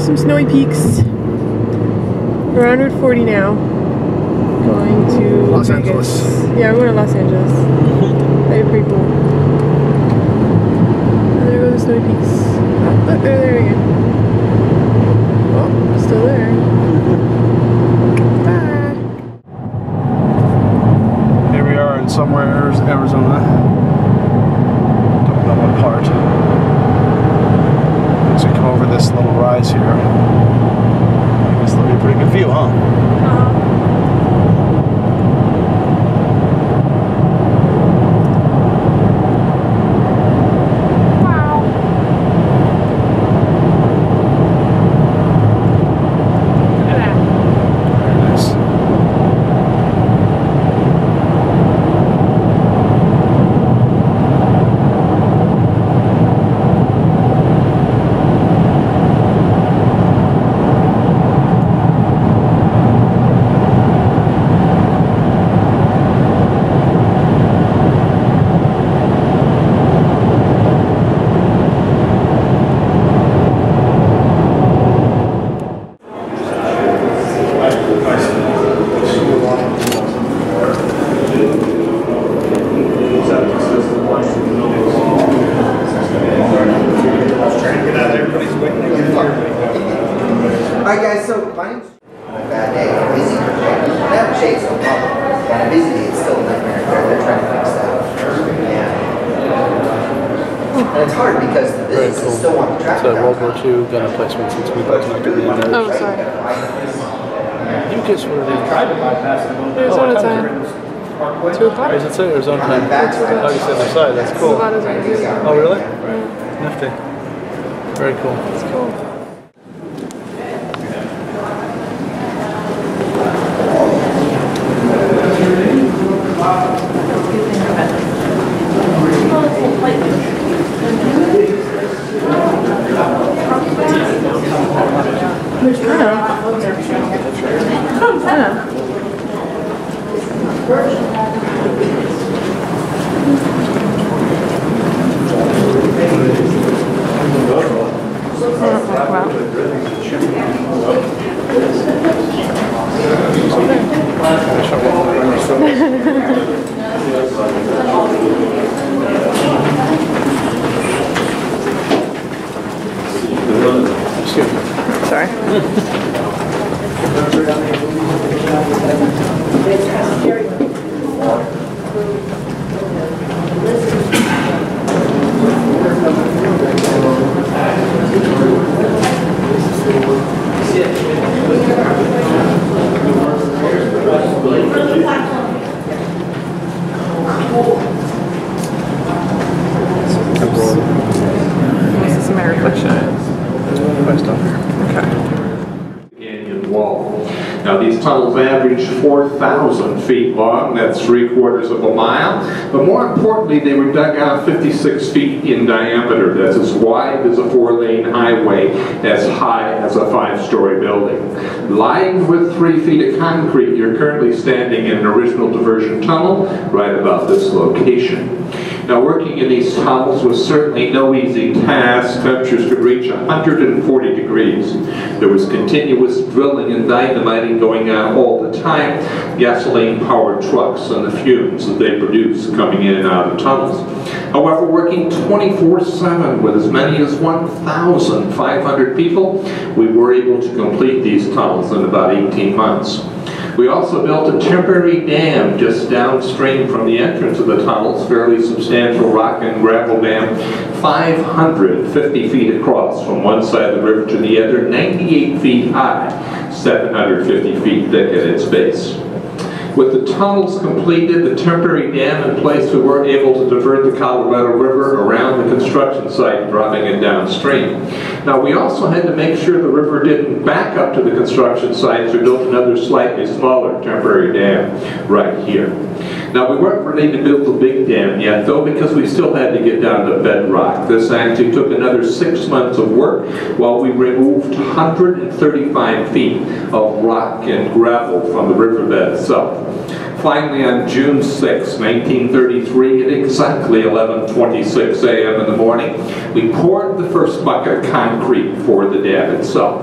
some snowy peaks. We're on Route 40 now. Going to Los Vegas. Angeles. Yeah, we're going to Los Angeles. That'd be pretty cool. And there go the snowy peaks. Oh, look, they're there again. Oh, still there. Bye. Here we are in somewhere Arizona. Don't know what part. As we come over this little rise here. I guess that'll be a pretty good view, huh? Alright guys, so my name's bad day, busy day. That shade's no problem. And a busy day, it's still a nightmare. They're trying to fix that. And it's hard because the business is still on the track. It's a World War II gun emplacement since we built up in the end. Oh, sorry. You guess what it is. Arizona time. 2 o'clock? Is it say Arizona time? Oh, you said the side. That's cool. Oh, really? Yeah. Nifty. Very cool. That's cool. Sorry. This is my reflection. Canyon wall. Now these tunnels average 4,000 feet long, that's 3/4 of a mile, but more importantly they were dug out 56 feet in diameter. That's as wide as a 4-lane highway, as high as a 5-story building. Lined with 3 feet of concrete, you're currently standing in an original diversion tunnel right about this location. Now working in these tunnels was certainly no easy task. Temperatures could reach 140 degrees. There was continuous drilling and dynamiting going on all the time. Gasoline-powered trucks and the fumes that they produce coming in and out of tunnels. However, working 24/7 with as many as 1,500 people, we were able to complete these tunnels in about 18 months. We also built a temporary dam just downstream from the entrance of the tunnels, fairly substantial rock and gravel dam, 550 feet across from one side of the river to the other, 98 feet high, 750 feet thick at its base. With the tunnels completed, the temporary dam in place, we were able to divert the Colorado River around the construction site, dropping it downstream. Now we also had to make sure the river didn't back up to the construction site, so we built another slightly smaller temporary dam right here. Now we weren't ready to build the big dam yet though, because we still had to get down to bedrock. This actually took another 6 months of work while we removed 135 feet of rock and gravel from the riverbed itself. Finally, on June 6, 1933, at exactly 11:26 a.m. in the morning, we poured the first bucket of concrete for the dam itself.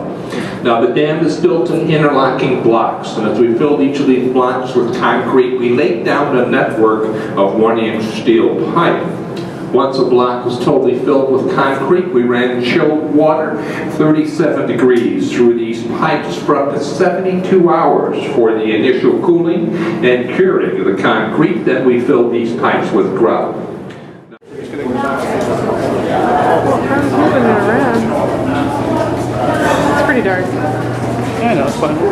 Now the dam is built in interlocking blocks, and as we filled each of these blocks with concrete, we laid down a network of 1-inch steel pipe. Once a block was totally filled with concrete, we ran chilled water 37 degrees through these pipes for up to 72 hours for the initial cooling and curing of the concrete. Then we filled these pipes with grout. Car's moving it around. It's pretty dark. Yeah, I know, it's fine. It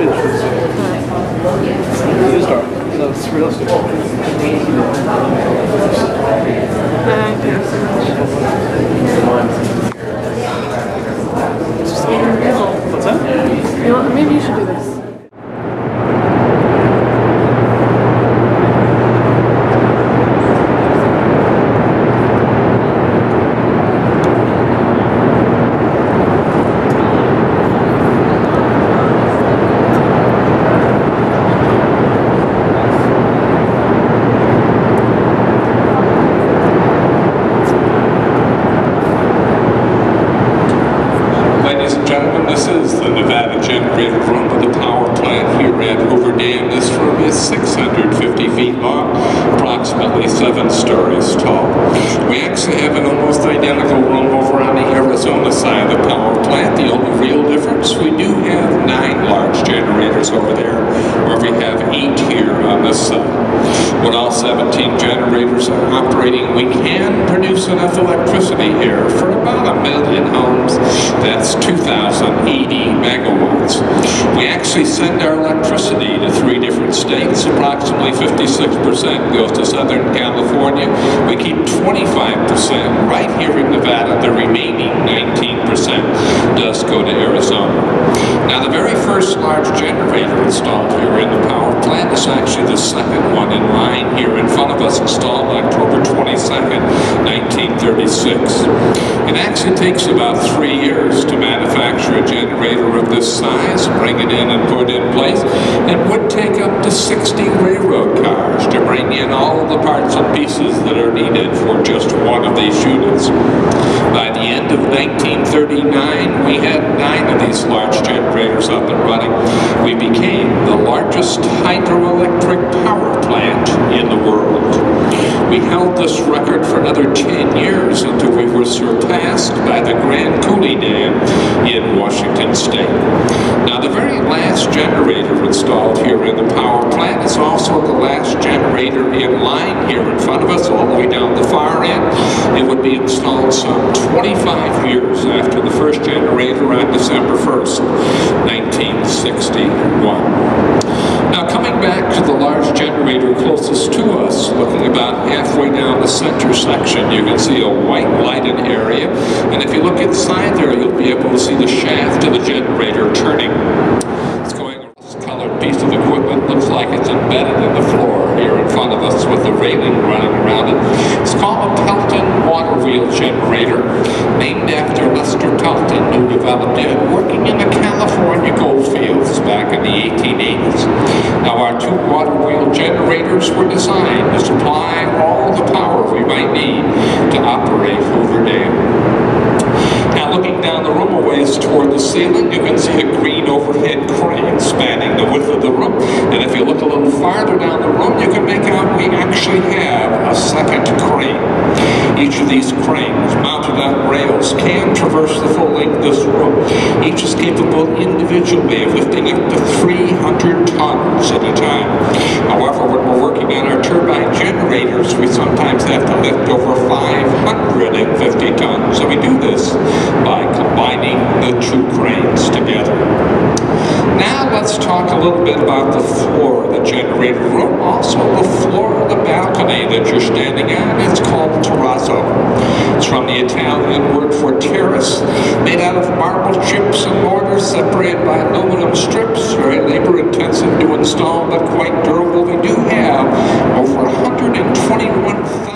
is dark. So it's realistic. What's that? You know, maybe you should do this. This is the Nevada generator room of the power plant here at Hoover Dam. This room is 650 feet long, approximately 7 stories tall. We actually have an almost identical room over on the Arizona side of the power plant. The only real difference, we do have 9 large generators over there, where we have 8 here on this side. When all 17 generators are operating, we can produce enough electricity here for about 1 million homes. That's 2,080 megawatts. We actually send our electricity to 3 different states. Approximately 56% goes to Southern California. We keep 25% right here in Nevada. The remaining 19% does go to Arizona. Now, the very first large generator installed here in the power plant is actually the second one in line here in front of us, installed October 22nd, 1936. It actually takes about 3 years to manufacture a generator of this size, bring it in and put it in place. It would take up to 60 railroad cars to bring in all of the parts and pieces that are needed for just one of these units. By the end of 1939, we had 9 of these large generators up and running. We became the largest hydroelectric power plant in the world. We held this record for another 10 years until we were surpassed by the Grand Coulee Dam in Washington State. Now, the very last generator installed here in the power plant is also the last generator in line here in front of us, all the way down the far end. It would be installed some 25 years after the first generator on December 1st, 1961. Now, coming back to the large generator closest to us, looking about halfway down the center section, you can see a white lighted area, and if you look inside there, you'll be able to see the shaft of the generator turning. It's going a rust-colored piece of equipment, looks like it's embedded in the floor here in front of us with the railing running around it. It's called a Pelton water wheel generator, named after Lester Pelton, who developed it, working in the California gold fields back in the 1880s. Now, our 2 water wheel generators were designed to supply all the power we might need to operate Hoover Dam. Now, looking down the room a ways toward the ceiling, you can see a green overhead crane spanning the width of the room. And if you look a little farther down the room, you can make out we actually have a second crane. Each of these cranes, mounted on rails, can traverse the full length of this room. Each is capable individually of lifting up to 300 tons at a time. However, when we're working on our turbine generators, we sometimes have to lift over 550 tons. So we do this by combining the 2 cranes together. Now let's talk a little bit about the floor of the generator room, also the floor of the balcony that you're standing on. It's called terrazzo. It's from the Italian word for terrace, made out of marble chips and mortar separated by aluminum strips. Very labor intensive to install, but quite durable. We do have over 121,000.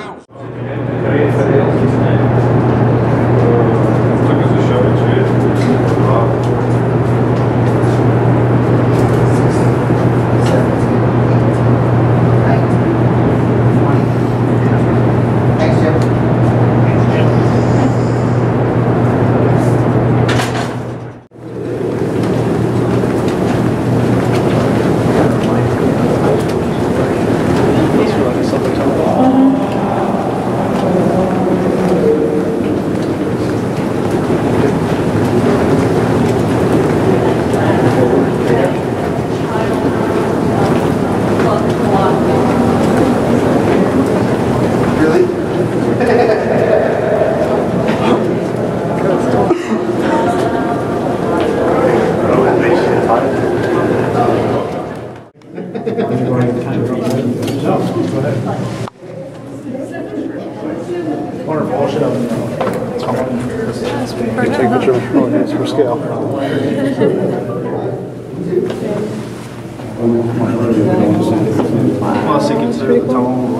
Plus, you consider the tone.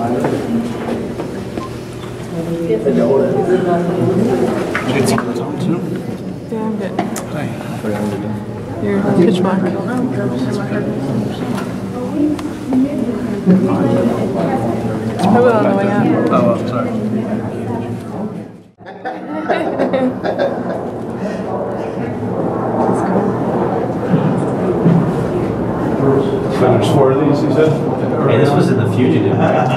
It's the tone too. Yeah, I'm good. Hey. Your pitch black. I will on the way out. Oh, I'm sorry. There's 4 of these, you said? Hey, this was in the Fugitive, right?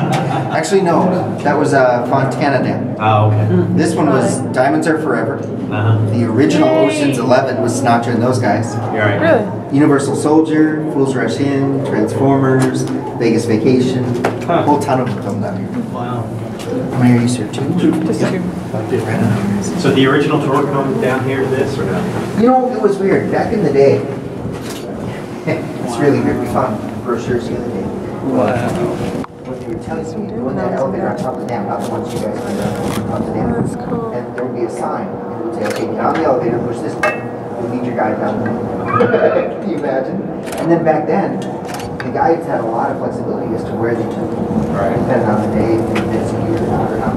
Actually, no. That was Fontana Dam. Oh, okay. This one was Diamonds Are Forever. Uh-huh. The original Ocean's 11 was Sinatra and those guys. You're right. Really? Universal Soldier, Fools Rush In, Transformers, Vegas Vacation. A whole ton of them down here. Wow. How many are you here? 2? Just 2. So the original tour come down here to this, or no? You know, it was weird. Back in the day, it's really weird. We found brochures the other day. Wow. What they were telling me, doing that elevator on top of the dam, not the ones you guys went on top of the dam. That's cool. And there would be a sign. It would say, okay, get on the elevator, push this button, you'll meet your guide down there. Can you imagine? And then back then, the guides had a lot of flexibility as to where they took them. Right. Depending on the day, if they did some years out or not.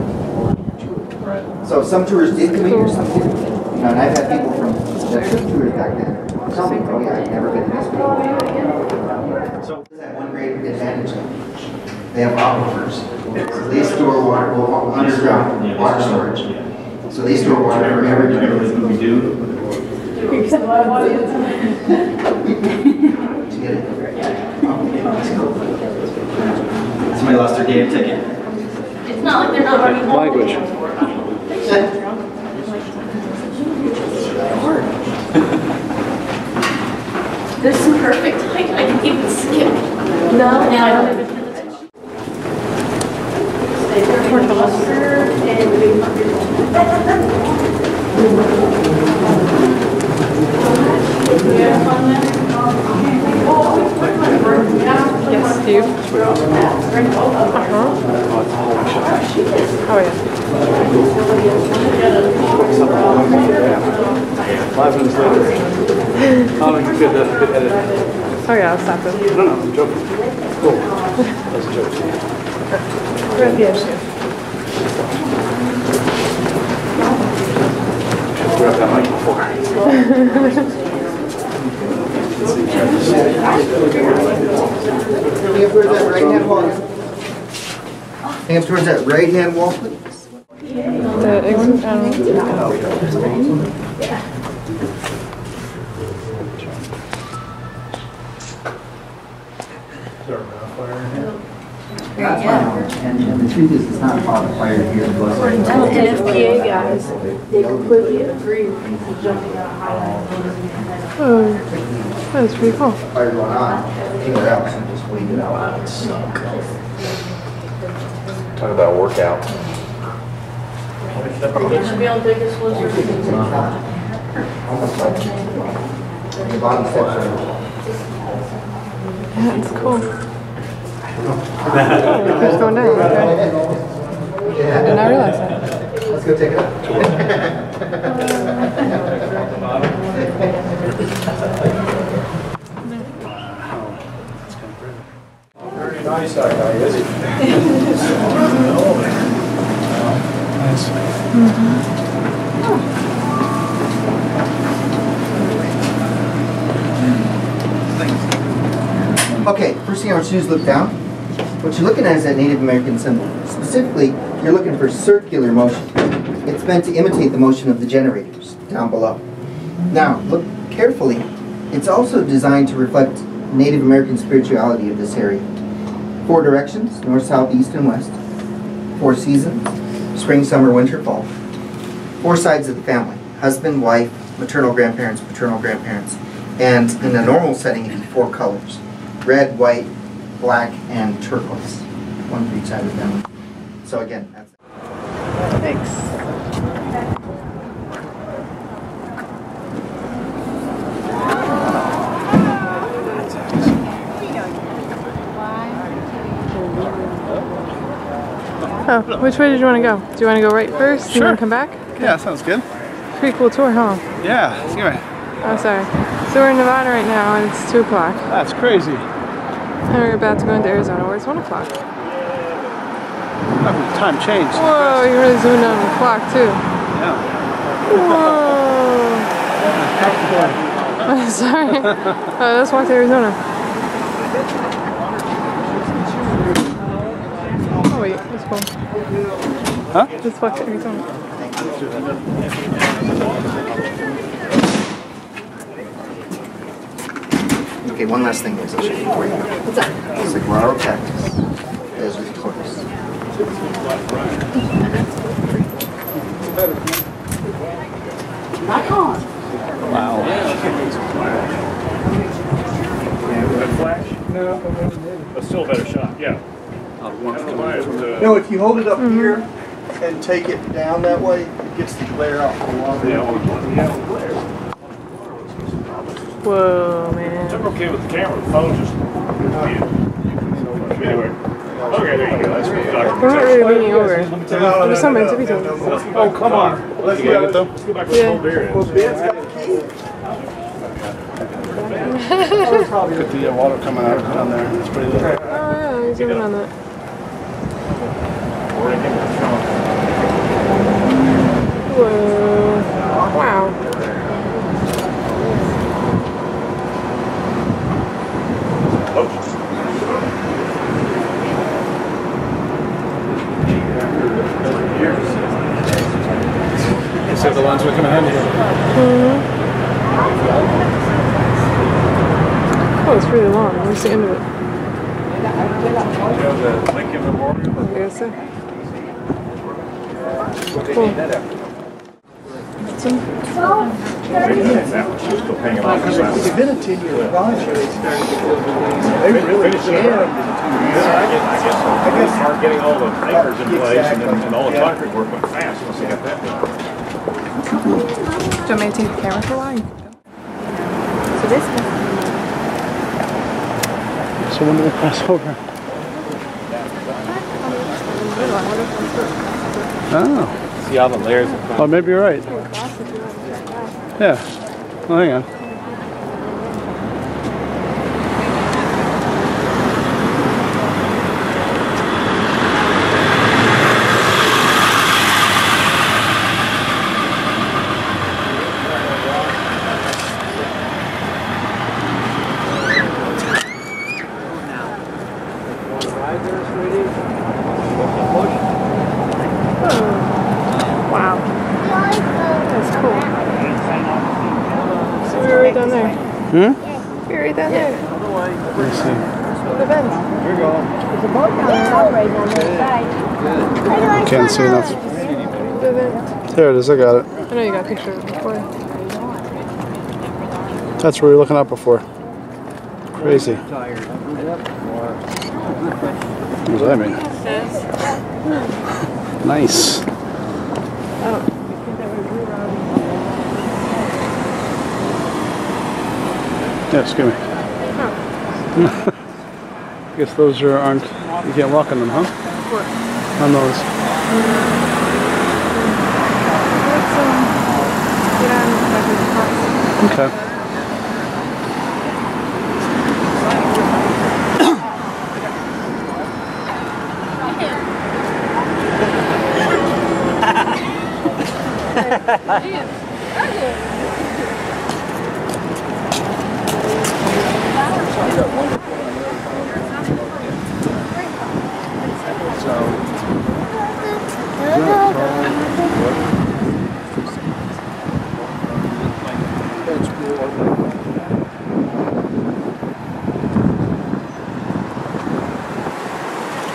Right. So some tours did come in here, some didn't. You know, and I've had people from that took tours back then tell me, oh yeah, I've never been to this before. So that one great advantage, they have aquifers. So they store water, well, underground water storage. So they store water for everything we do. Did you get it? Somebody lost their game ticket. It's not like they're not running home. Language. There's some perfect height. I can even skip. No, now I don't even pay attention. Stay there for the longer and we Yes, Steve. Oh, yeah. 5 minutes later. Oh, you good edit. Oh, yeah, I'll stop it. No, I'm joking. Cool. That's a joke. We're at the edge here. Grab that mic before. Hang up towards that right-hand wall. Hang up towards that right-hand wall, please. The exit, I don't know. That's fine. And the truth is, it's not about the fire here. And FBA guys, they completely agree with jumping out high. Oh, that's pretty cool. Fire going on anywhere else and just wait it out. Talk about workout. It should be on Vegas Blizzard. Almost like the bottom steps are. Yeah, it's cool. Oh, it's going down. Okay. Yeah. Did not realize that. Let's go take it up. Very nice, that guy, is he? Nice. Okay, first thing I want you to do is look down. What you're looking at is that Native American symbol. Specifically, you're looking for circular motion. It's meant to imitate the motion of the generators down below. Now, look carefully. It's also designed to reflect Native American spirituality of this area. 4 directions, north, south, east, and west. 4 seasons, spring, summer, winter, fall. 4 sides of the family, husband, wife, maternal grandparents, paternal grandparents. And in a normal setting, it'd be 4 colors. Red, white, black, and turquoise. 1 for each side of the family. So again, that's... Thanks. Oh, which way did you want to go? Do you want to go right first and Sure. then come back? Yeah, sounds good. Pretty cool tour, huh? Yeah, anyway, Oh, sorry. So we're in Nevada right now, and it's 2 o'clock. That's crazy. And we're about to go into Arizona, where it's 1 o'clock. Time changed. Whoa, you really zoomed on the clock, too. Yeah. Whoa. Sorry. Let's walk to Arizona. Oh, wait, that's cool. Huh? Let's walk to Arizona. Okay, one last thing, guys. I'll show you before you go. What's that? Saguaro cactus. There's with the tortoise. Wow. Flash? No. But still a better shot, yeah. No, if you hold it up here and take it down that way, it gets the glare out for longer. Yeah, glare. Whoa, man. I'm okay with the camera. The phone just. Anyway. Okay, there you go. That's We're not really leaning over. There's something to be told. Oh, come on. Let's go. Let's go back with the whole beer. Get the water coming out down there. It's pretty low. Oh, yeah, he's zooming on that. Whoa. Wow. So the ones we're coming in here. Oh, it's really long. Where's the end of it? The Lincoln Memorial. I guess so. Cool. It's been a 10-year project. They really jammed. I guess start getting all the anchors in place and all the concrete work went fast once they got that done. Do you want me to take the camera for a while? So this one. So when do they cross over? Oh. See all the layers of Oh, maybe you're right. Yeah. Well, hang on. Wow. That's cool. So we're right down there. Hmm? We're right down there. Let's see. The vents. Can't see enough. The vent. There it is. I got it. I know you got a picture of it before. That's where we were looking at before. Crazy. What does that mean? Nice. Yeah, excuse me. I guess those aren't, you can't walk on them, huh? What? On those. Okay.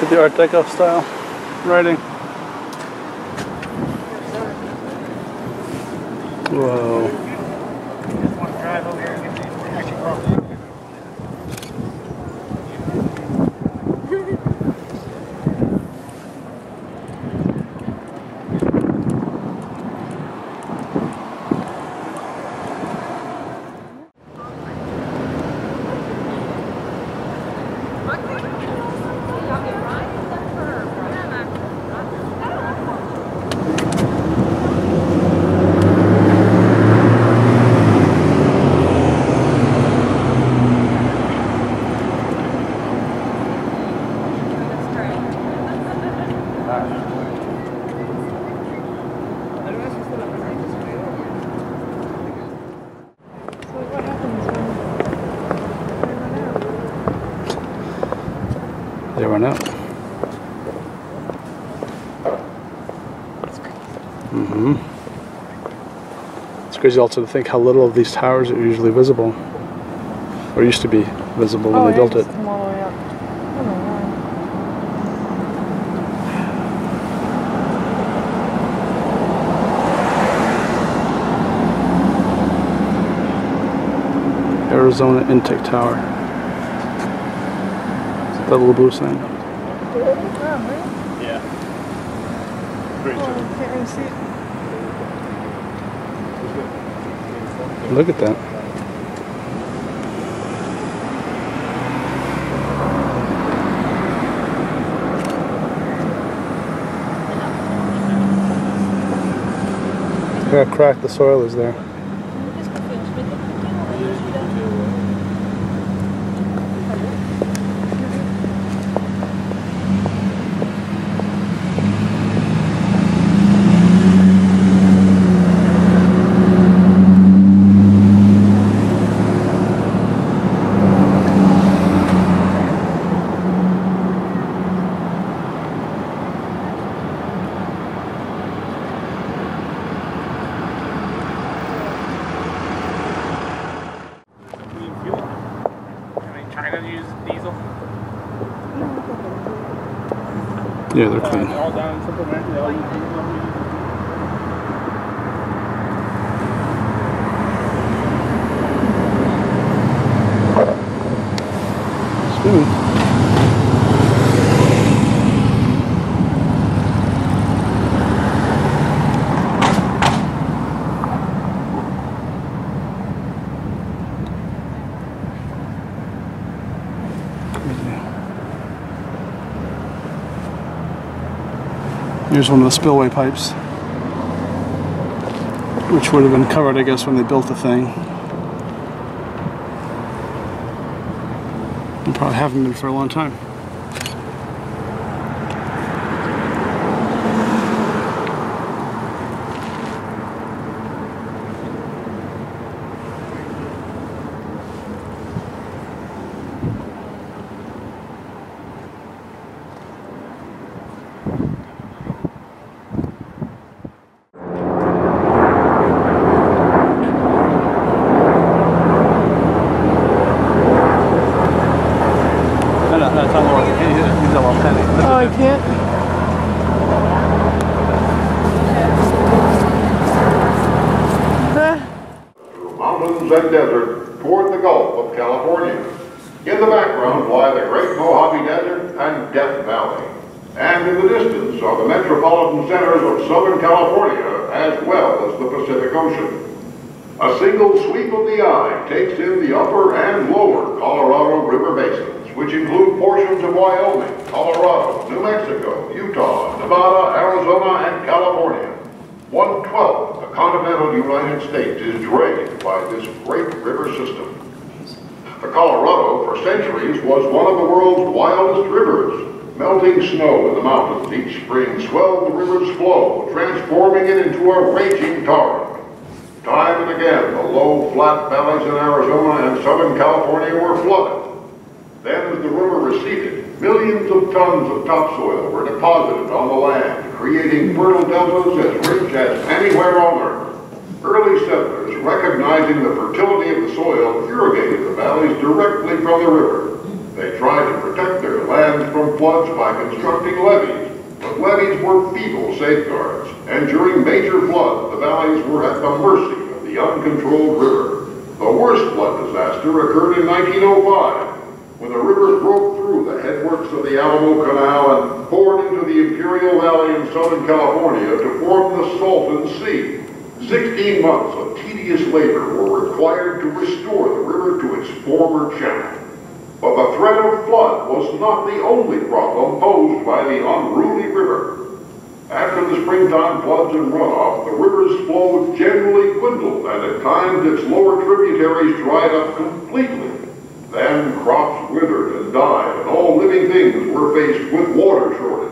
Get the Art Deco style writing. Whoa. They run out. It's crazy also to think how little of these towers are usually visible, or used to be visible when they built it. Come all the way up. Oh my God. Arizona Intake Tower. That little blue sign. Yeah. Great. Can't really see it. Look at that. Look how cracked the soil is there. Yeah, they're clean. All down in Simple Man. They all use diesel. Smooth. Here's one of the spillway pipes, which would have been covered, I guess, when they built the thing. And probably haven't been for a long time. Oh, I can't? Mountains and desert toward the Gulf of California. In the background lie the Great Mojave Desert and Death Valley. And in the distance are the metropolitan centers of Southern California as well as the Pacific Ocean. A single sweep of the eye takes in the upper and lower Colorado River basins, which include portions of Wyoming, Colorado, New Mexico, Utah, Nevada, Arizona, and California. 1/12 of the continental United States is drained by this great river system. The Colorado, for centuries, was one of the world's wildest rivers. Melting snow in the mountains each spring swelled the river's flow, transforming it into a raging torrent. Time and again, the low, flat valleys in Arizona and Southern California were flooded. Then, as the river receded, millions of tons of topsoil were deposited on the land, creating fertile deltas as rich as anywhere on Earth. Early settlers, recognizing the fertility of the soil, irrigated the valleys directly from the river. They tried to protect their lands from floods by constructing levees, but levees were feeble safeguards, and during major floods, the valleys were at the mercy of the uncontrolled river. The worst flood disaster occurred in 1905, when the river broke through the headworks of the Alamo Canal and poured into the Imperial Valley in Southern California to form the Salton Sea. 16 months of tedious labor were required to restore the river to its former channel. But the threat of flood was not the only problem posed by the unruly river. After the springtime floods and runoff, the river's flow generally dwindled, and at times its lower tributaries dried up completely. Then crops withered and died, and all living things were faced with water shortage.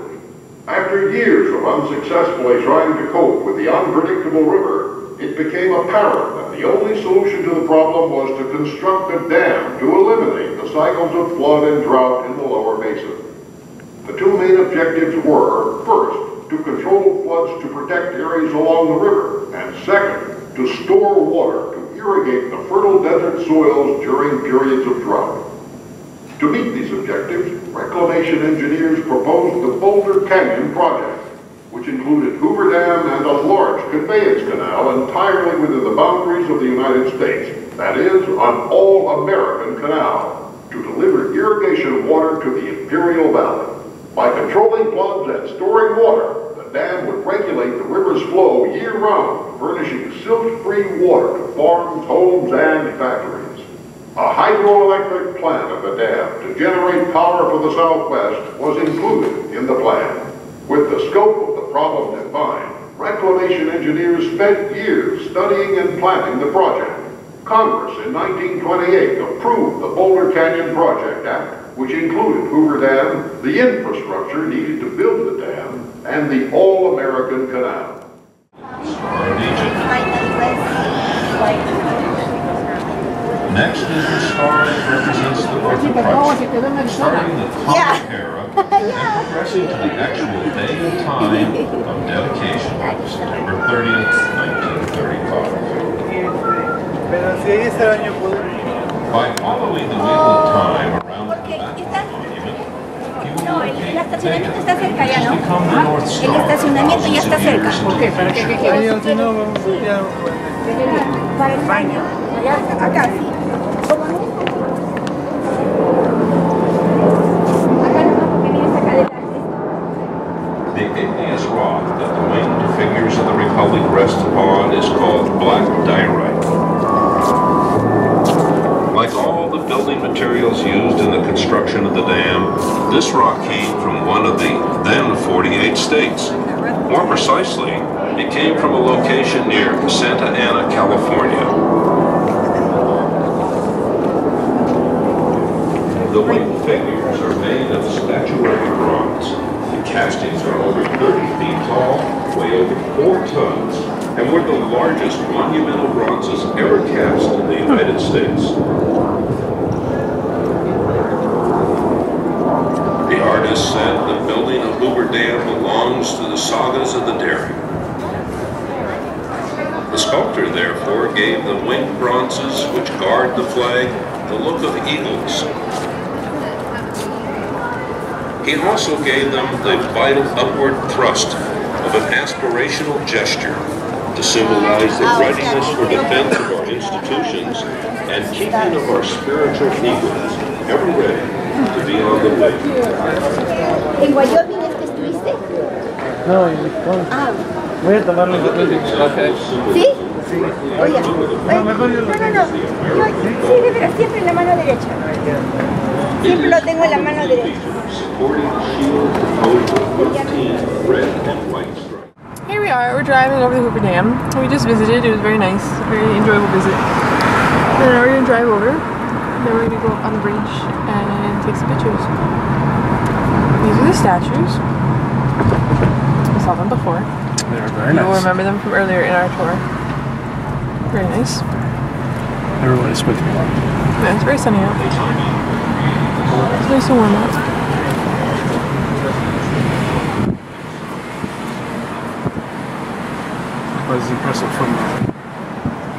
After years of unsuccessfully trying to cope with the unpredictable river, it became apparent that the only solution to the problem was to construct a dam to eliminate the cycles of flood and drought in the lower basin. The two main objectives were, first, to control floods to protect areas along the river, and second, to store water to irrigate the fertile desert soils during periods of drought. To meet these objectives, reclamation engineers proposed the Boulder Canyon project, which included Hoover Dam and a large conveyance canal entirely within the boundaries of the United States, that is, an all-American canal, to deliver irrigation water to the Imperial Valley. By controlling floods and storing water, the dam would regulate the river's flow year-round, furnishing silt-free water to farms, homes, and factories. A hydroelectric plant at the dam to generate power for the Southwest was included in the plan. With the scope of the problem in mind, reclamation engineers spent years studying and planning the project. Congress in 1928 approved the Boulder Canyon Project Act, which included Hoover Dam, the infrastructure needed to build the dam, and the All-American Canal. Next is the star that represents the birth of Christ, starting the common era and progressing to the actual day and time of dedication, September 30th, 1935. By following the wheel of time around the Baptist monument, he will locate Vega, which become the North Star thousands of years into the future. The igneous rock that the winged figures of the Republic rest upon is called black diorite. Like all the building materials used in the construction of the dam, this rock came from one of the then 48 states. More precisely, it came from a location near Santa Ana, California. The winged figures are made of statuary bronze. The castings are over 30 feet tall, weigh over 4 tons, and were the largest monumental bronzes ever cast in the United States. The artist said the building of Hoover Dam belongs to the sagas of the daring. The sculptor, therefore, gave the winged bronzes which guard the flag the look of eagles. He also gave them the vital upward thrust of an aspirational gesture to symbolize the readiness for defense of our institutions and keeping of our spiritual eagles ever ready to be on the wing. ¿En Wyoming es que estuviste? No, voy a tomar los datos. ¿Sí? Sí. Oye, no. Sí, de veras, siempre en la mano derecha. Siempre lo tengo en la mano derecha. Here we are, we're driving over the Hoover Dam. We just visited, it was very nice, a very enjoyable visit. And now we're going to drive over, then we're going to go up on the bridge and take some pictures. These are the statues. We saw them before. They are very nice. You'll remember them from earlier in our tour. Very nice. Everybody's squinting a lot. Yeah, it's very sunny out. It's nice and warm out. Was impressive from the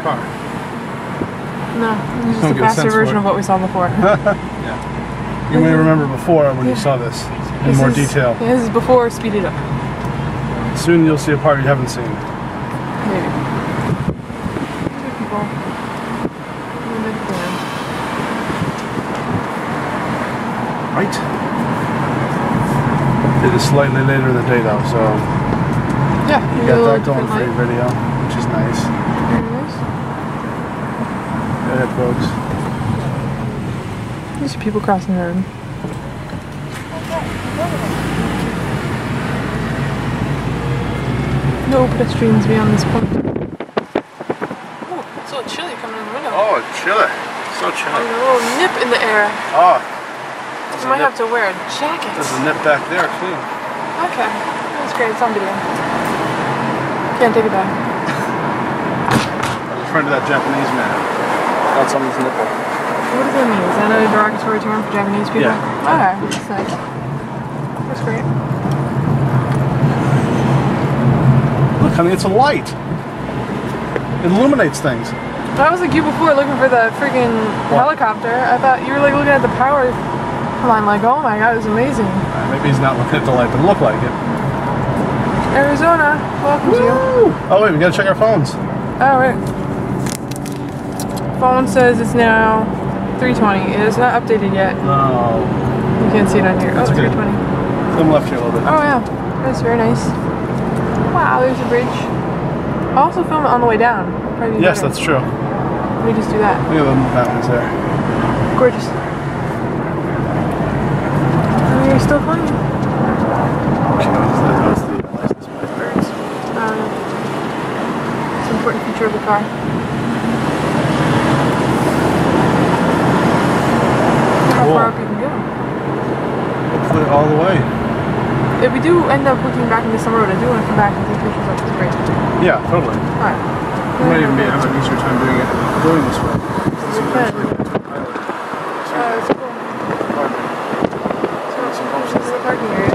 car. No, it's just a faster version of what we saw before. Yeah. You may remember before when you saw this in more detail. Yeah, this is before Speed It Up. Soon you'll see a part you haven't seen. Maybe. Two people. Right. It is slightly later in the day though, so yeah, you got that going for your video, which is nice. Very nice. Go ahead, folks. These are people crossing the road. No pedestrians beyond this point. Oh, it's a little chilly coming in the window. Oh, chilly. So chilly. There's a little nip in the air. Oh. You might have to wear a jacket. There's a nip back there, too. Okay. That's great. It's on video. Can't take it back. I was a friend of that Japanese man. Got someone's nipple. What does that mean? Is that a derogatory term for Japanese people? Yeah. Okay. That's nice. That's great. Look, honey, it's a light. It illuminates things. I was like you before looking for the freaking helicopter. I thought you were like looking at the power line like, oh my god, it's amazing. Maybe he's not looking at the light, but it looked like it. Arizona, welcome to you. Oh wait, we gotta check our phones. Oh wait. Phone says it's now 3:20. It is not updated yet. No. You can't see it on here. Oh, it's 3:20. Come left here a little bit. Oh yeah, that's very nice. Wow, there's a bridge. I'll also film it on the way down. Probably yes, better. that's true. Let me just do that. Look at the mountains there. Gorgeous. Oh, you're still funny. It's an important feature of the car. How far up you can go. Hopefully all the way. If we do end up looking back into some road, I do want to come back and take pictures of this bridge. Yeah, totally. Alright. We might even have an easier time doing this way. We can. It's cool. So, this is the parking area.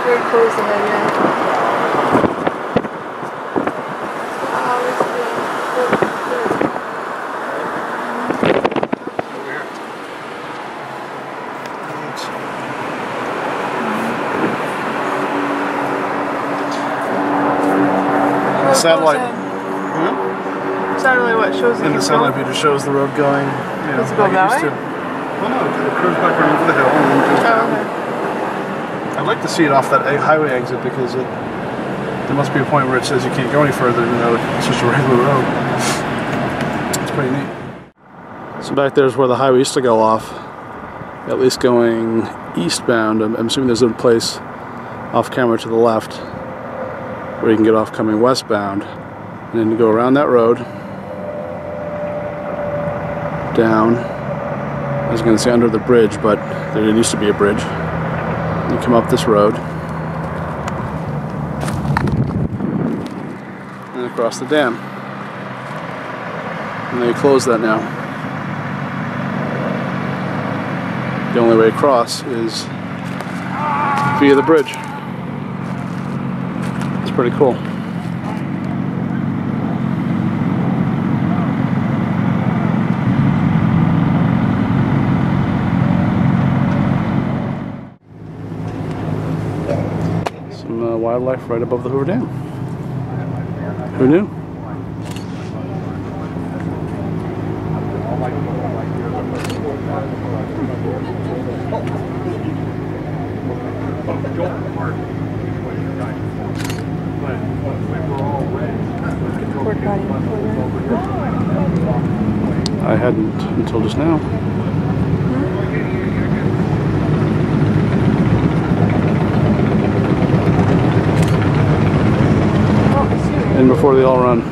Very close ahead, yeah. Satellite. Satellite what shows? And the satellite view just shows the road going. You know, does it go that way? Well, no, it curves back around over the hill and then goes down. Okay. I'd like to see it off that highway exit because there must be a point where it says you can't go any further. You know, it's just a regular road. It's pretty neat. So back there's where the highway used to go off. At least going eastbound. I'm assuming there's a place off camera to the left where you can get off coming westbound, and then you go around that road, down, I was going to say under the bridge, but there used to be a bridge. You come up this road, and across the dam. And they close that now. The only way across is via the bridge. It's pretty cool. Some wildlife right above the Hoover Dam. Who knew? I hadn't until just now. And before they all run.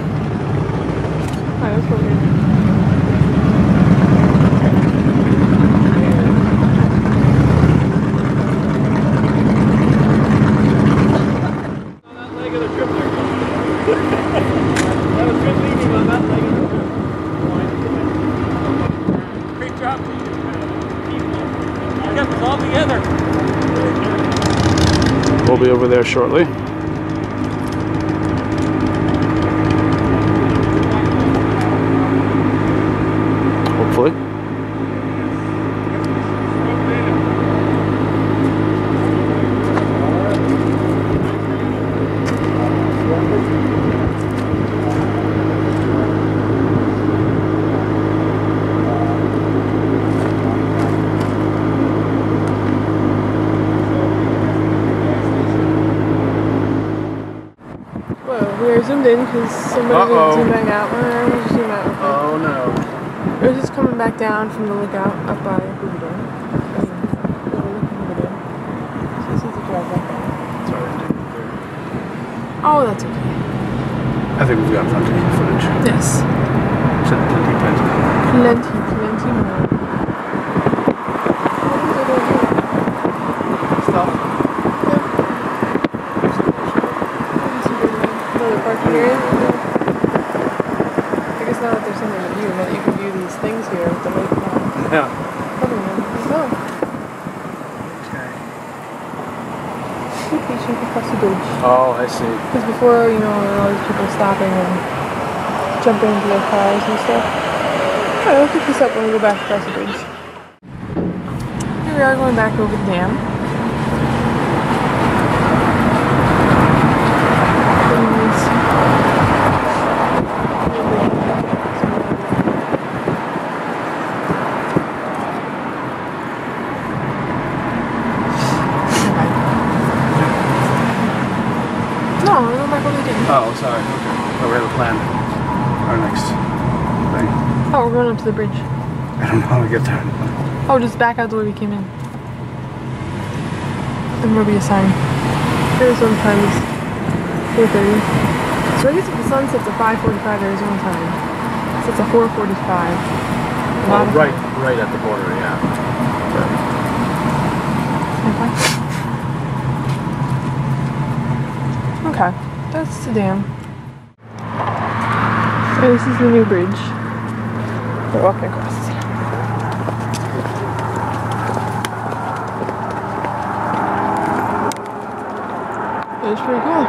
We'll be over there shortly. Hopefully. We're zoomed in because somebody didn't zoom back out. We're just zoom out. Okay. Oh no. We're just coming back down from the lookout up by Hoover Dam. So this is the drive back down. Oh, that's okay. I think we've got plenty of footage. Yes. Plenty more. Stuff. Parking area. I guess now that there's something to view, now that you can view these things here with the lake now. Yeah. coming in. Oh. Okay, so across the bridge. Oh, I see. Because before, you know, there were all these people stopping and jumping into their cars and stuff. Alright, we'll pick this up when we go back across the bridge. Here we are going back over the dam. No, we're going back over the dam. Oh, sorry. Okay. Oh, we have a plan. Our next thing. Oh, we're going up to the bridge. I don't know how to get there. Oh, just back out the way we came in. Then there'll be a sign. Arizona time is 4:30. So I guess if the sun sets at 5:45 Arizona time, it sets at 4:45. Well, right at the border, yeah. Okay, that's the dam. So this is the new bridge. We're walking across. It's pretty cool.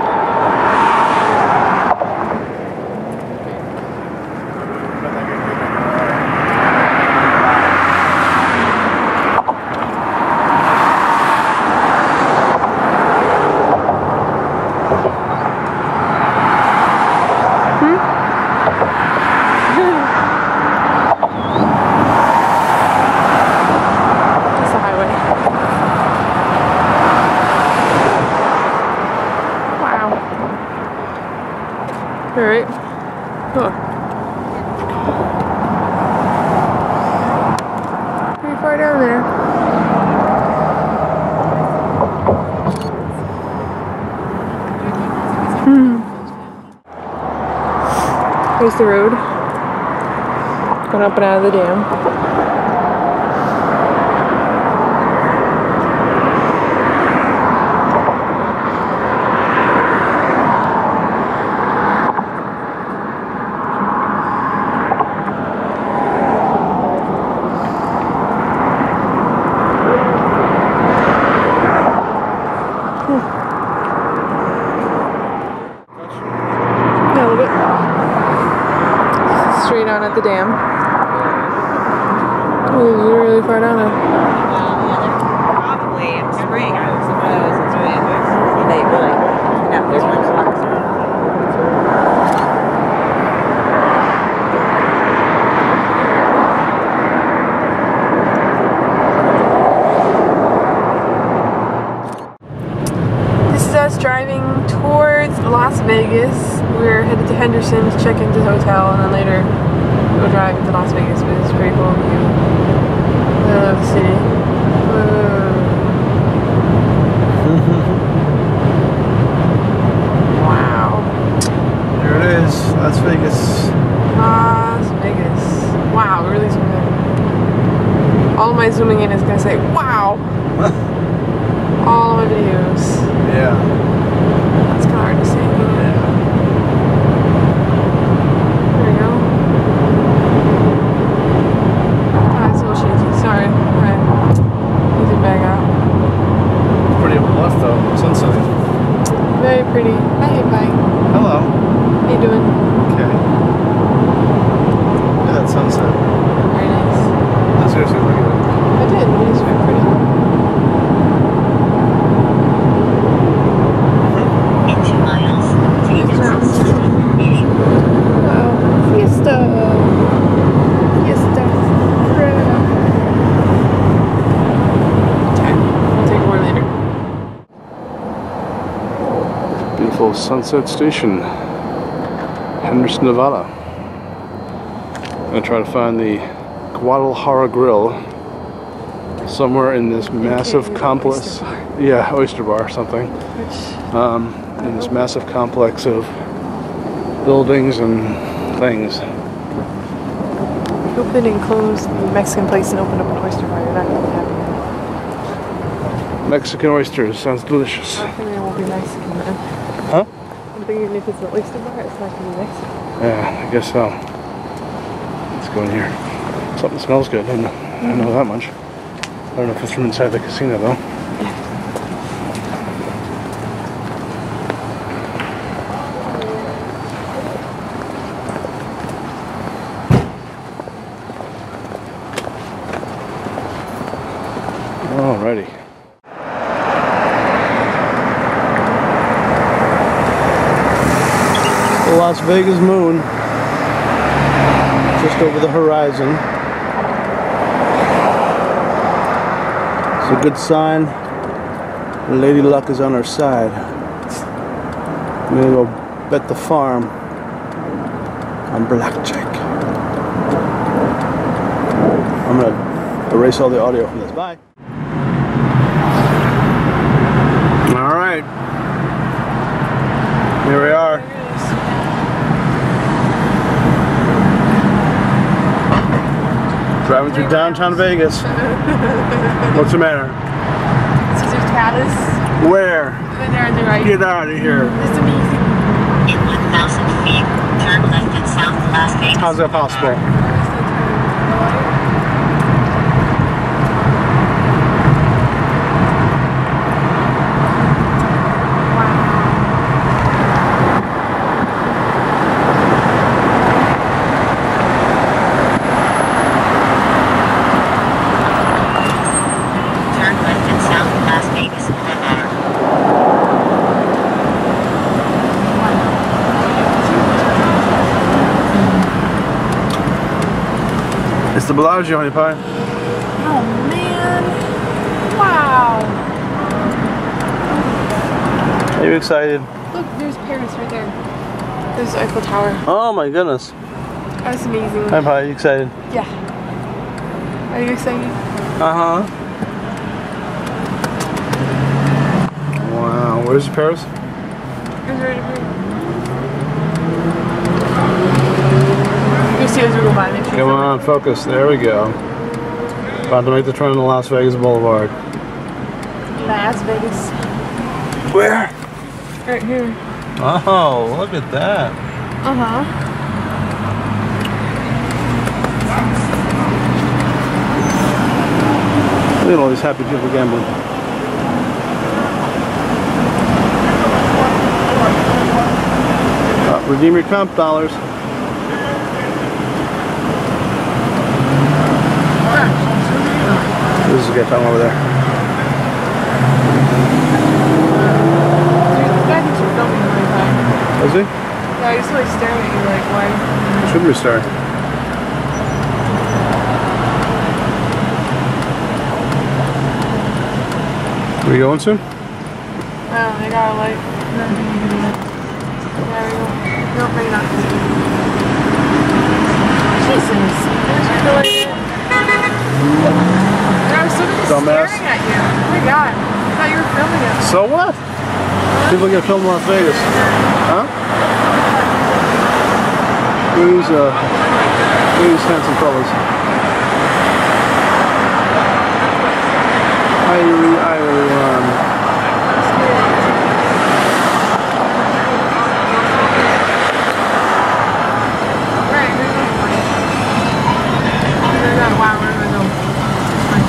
Alright. Huh. Pretty far down there. Here's the road. Going up and out of the dam. Straight on at the dam. Oh, you're really far down there. Probably in spring, I would suppose. It's really they really, there's no clocks. This is us driving towards Las Vegas. We're headed to Henderson to check into the hotel and then later go drive into Las Vegas, but it's a pretty cool view. I love the city. Wow. There it is, Las Vegas. Las Vegas. Wow, we're really zooming in. All my zooming in is going to say, wow! All my videos. Yeah. It's kind of hard to see. Very pretty. Hi, bye. Hello. How you doing? Okay. Look at that sunset. Very nice. No, seriously, look at it. I did. It is very pretty. In 2 miles, take the Wow. Fiesta. Fiesta. Okay. I'll take more later. Beautiful Sunset Station, Henderson, Nevada. I'm going to try to find the Guadalajara Grill somewhere in this massive complex. Yeah, oyster bar or something. In this massive complex of buildings and things. Open and close the Mexican place and open up an oyster bar. You're not going to be happy. Mexican oysters, sounds delicious. I think it won't be Mexican then. Huh? I'm thinking if it's an oyster bar, it's not going to be Mexican. Yeah, I guess so. Let's go in here. Something smells good. I know that much. I don't know if it's from inside the casino though. Alrighty. The Las Vegas moon just over the horizon. It's a good sign. Lady Luck is on our side. I'm gonna go bet the farm on blackjack. I'm gonna erase all the audio from this. Bye. All right. Here we are. Driving through downtown Vegas. What's the matter? Caesar's Palace. Where? Over there on the right. Get out of here. It's amazing. In 1,000 feet, turn left and south to Las Vegas. How's that possible? It's the Bellagio, honey pie. Oh man! Wow! Are you excited? Look, there's Paris right there. There's the Eiffel Tower. Oh my goodness. That's amazing. Honey pie, are you excited? Yeah. Are you excited? Uh-huh. Wow, where's Paris? It's right here. You see as we go by, make sure. Come on, focus. There we go. About to make the turn to Las Vegas Boulevard. Las Vegas. Where? Right here. Oh, look at that. Uh-huh. Look at all these happy people gambling. Redeem your comp dollars. This is a good time over there. Dude, the guy thinks you're filming the whole time. Is he? Yeah, he's like staring at you like, why? Should be staring. Are we going soon? Oh, they got a light. There we go. Nope, maybe not. Jesus. There's your light. I was so Dumbass. staring at you. Oh my god. I thought you were filming it. So what? People get filmed in Las Vegas. Huh? Who's handsome fellas? I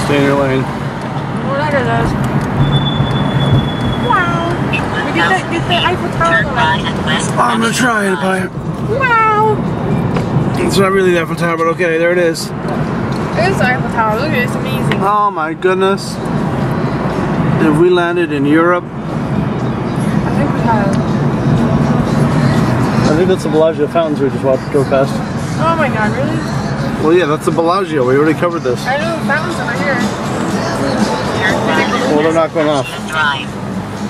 stay in your lane. Well, that guy does. Wow. We get the Eiffel Tower. I'm gonna try it, Pie. Wow. It's not really the Eiffel Tower, but okay, there it is. It is the Eiffel Tower. Look at it. It's amazing. Oh my goodness. If we landed in Europe. I think we have. I think that's the Bellagio fountains we just drove past. Oh my god, really? Well, yeah, that's the Bellagio. We already covered this. I know the fountains over here. Well, they're not going off.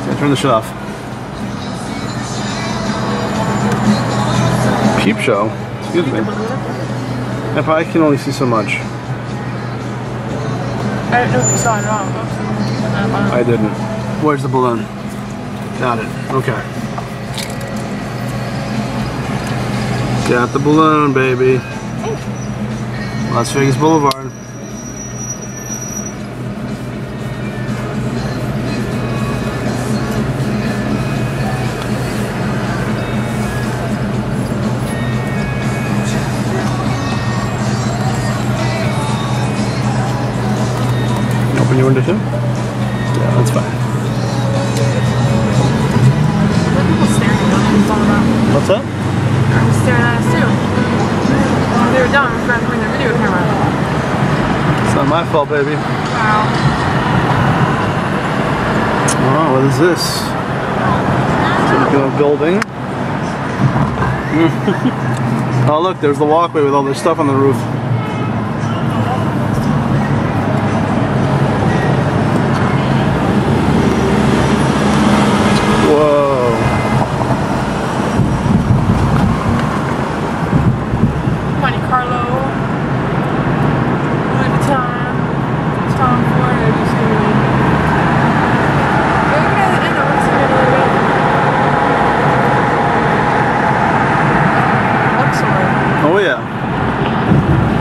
Okay, turn the shit off. Peep show? Excuse me. If I can only see so much. I don't know if you saw it wrong. I didn't. Where's the balloon? Got it. Okay. Got the balloon, baby. Las Vegas Boulevard. to 2? Yeah, that's fine. There are people staring at us. What's all about? What's that? They're just staring at us too. They were dumb for not having their video camera. It's not my fault, baby. Wow. Oh, what is this? Some building. Oh, look, there's the walkway with all this stuff on the roof. Whoa. Monte Carlo. Louis Vuitton. Tom Ford. Look at the end of what's the middle of it. Oh yeah.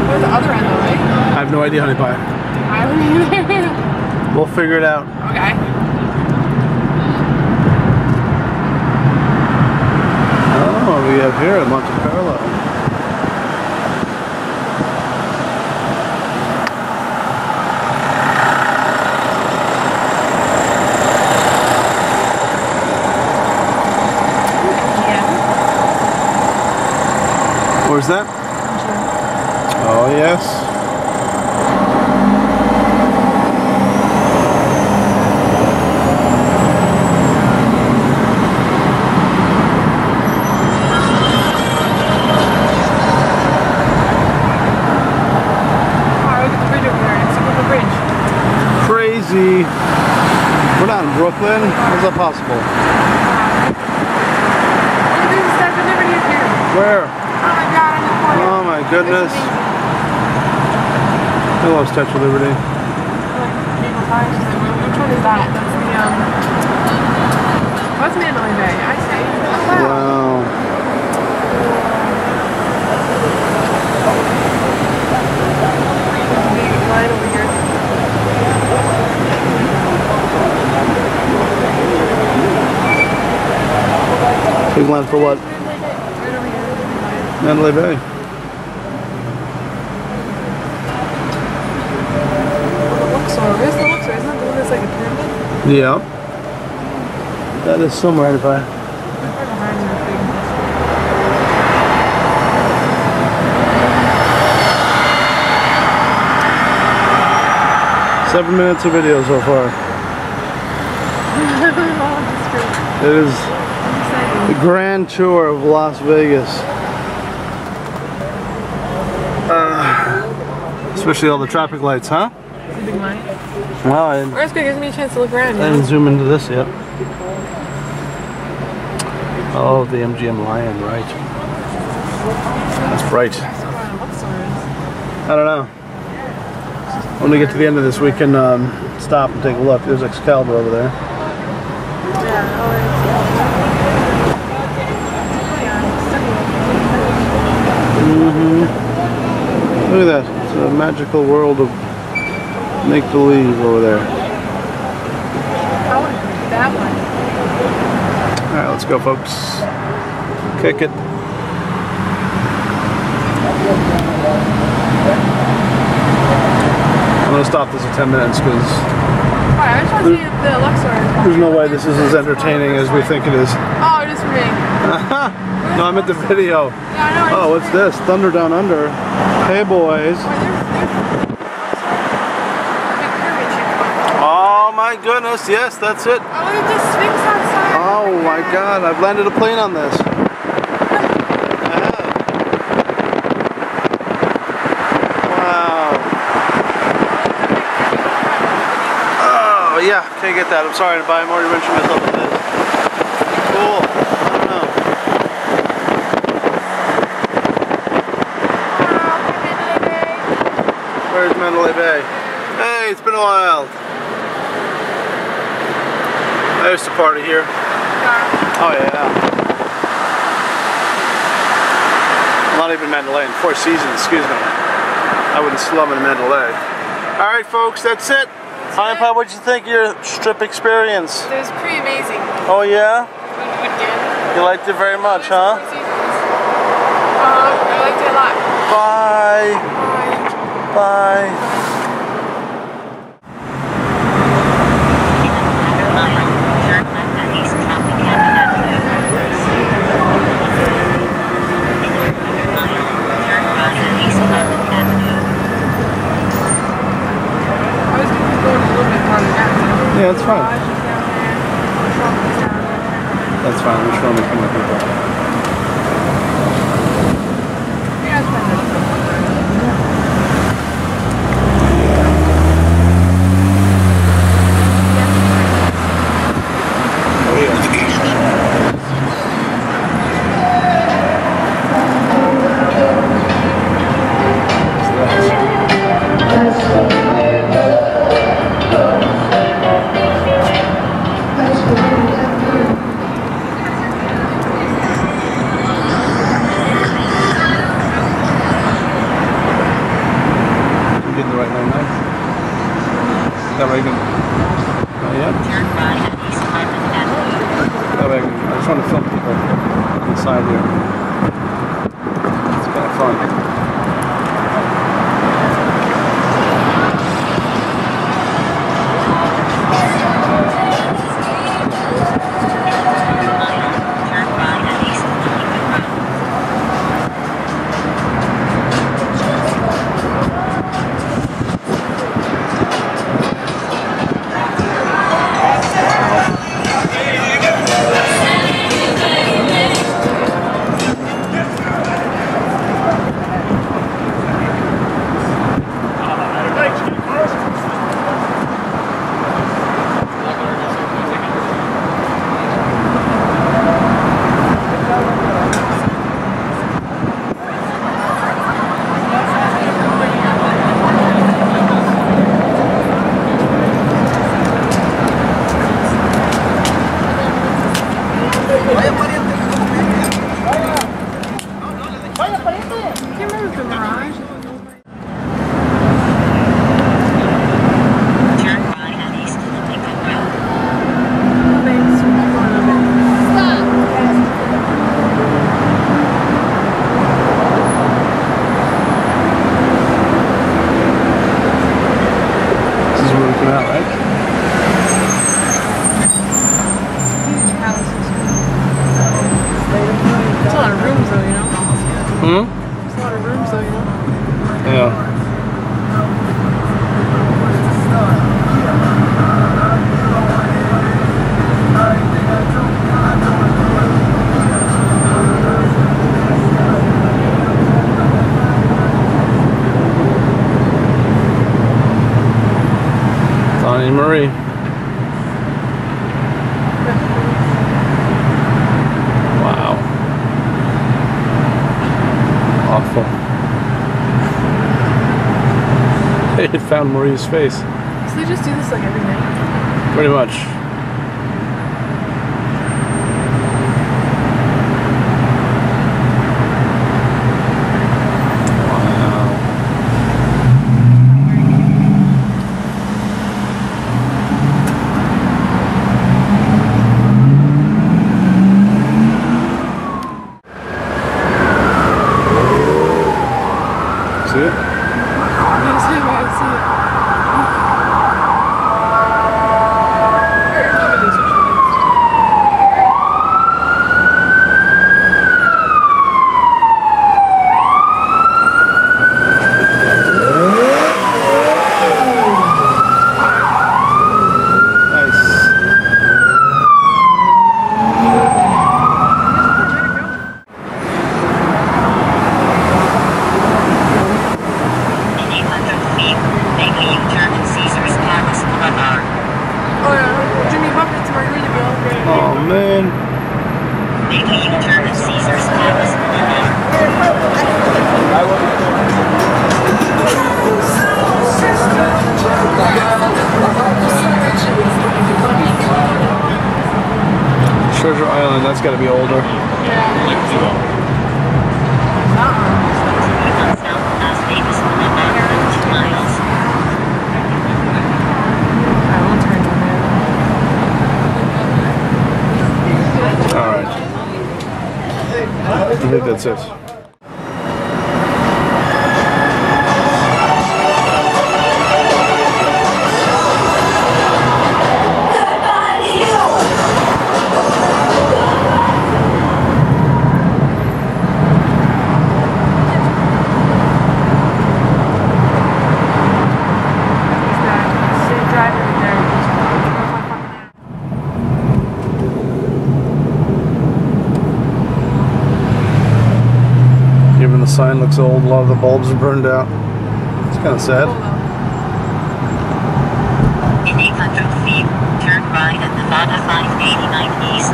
Where's the other end though, right? I have no idea, honey pie. I don't either. We'll figure it out. Okay. Oh, we have here at Monte Carlo. Where's that? Oh, yes. Crazy. We're not in Brooklyn. How's that possible? Where? Oh my goodness. I love Statue of Liberty. Which one is that? That's the, what's Mandalay Bay? I say. Oh, wow. Wow. Big line over here. Big line for what? Mandalay Bay. Luxor. Where's the Luxor? Isn't that the one that's like a pyramid? Yeah. That is somewhere if I. 7 minutes of video so far. It is the grand tour of Las Vegas. Especially all the traffic lights, huh? It's a big line. Wow, Or it's good, it gives me a chance to look around. I didn't zoom into this yet. Oh, the MGM Lion, right. That's bright. I don't know. When we get to the end of this, we can stop and take a look. There's Excalibur over there. Look at that. It's a magical world of make-believe over there. That one. Alright, let's go, folks. Kick it. I'm going to stop this at 10 minutes because I just want to see if the Luxor is. there's no way this is as entertaining as we think it is. Oh, just for me. No, I'm at the video. Yeah, I know. Oh, what's this? Thunder Down Under. Hey, boys. Oh, my goodness. Yes, that's it. Oh, look at this Sphinx outside. Oh, my God. I've landed a plane on this. Yeah, can't get that. I'm sorry to buy. I'm already wrenching myself with this. Cool. I don't know. Where's Mandalay Bay? Hey, it's been a while. I used to party here. Oh yeah. Not even Mandalay, in Four Seasons, excuse me. I wouldn't slum in Mandalay. Alright folks, that's it. Hi, Pop, what'd you think of your strip experience? It was pretty amazing. Oh yeah? We would again. You liked it very much, huh? I liked it a lot. Bye. Bye. Bye. fine. That's fine. We're showing the camera people. That way I can, that way I just want to film people inside here. It's kind of fun. Marie. Wow. Awful. It found Marie's face. So they just do this like every night? Pretty much. See it? Yes, I see it. Oh man. Make a U-turn at Caesar's Palace. Treasure Island, that's got to be older. I think that's it. sign looks old. A lot of the bulbs are burned out. It's kind of sad. In 800 feet, turn right at Nevada 589 East.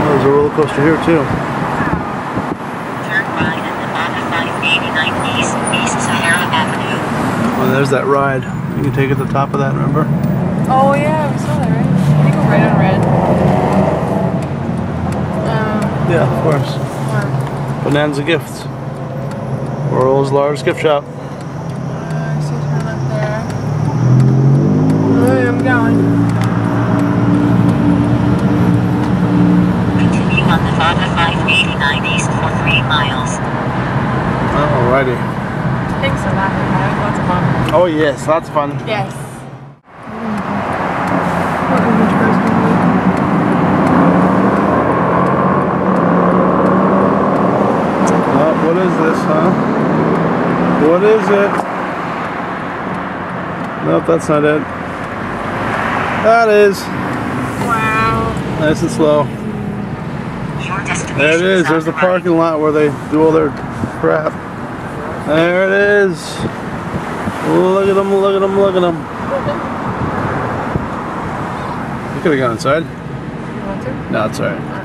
There's a roller coaster here too. Turn right at Nevada 589 East, East Sahara Avenue. Oh, there's that ride. You can take it to the top of that, remember? Oh yeah, we saw that, right? Can you go right on red? Yeah, of course. Bonanza Gifts. World's largest gift shop. I see turn left there. Oh, yeah, I'm going. Continue on Nevada 589 East for 3 miles. Alrighty. Thanks for laughing at it. Lots of fun. Oh yes, lots of fun. Yes. What is this, huh? What is it? Nope, that's not it. That is. Wow. Nice and slow. There it is. There's the parking lot where they do all their crap. There it is. Look at them, look at them, look at them. You could have gone inside. You want to? No, it's alright.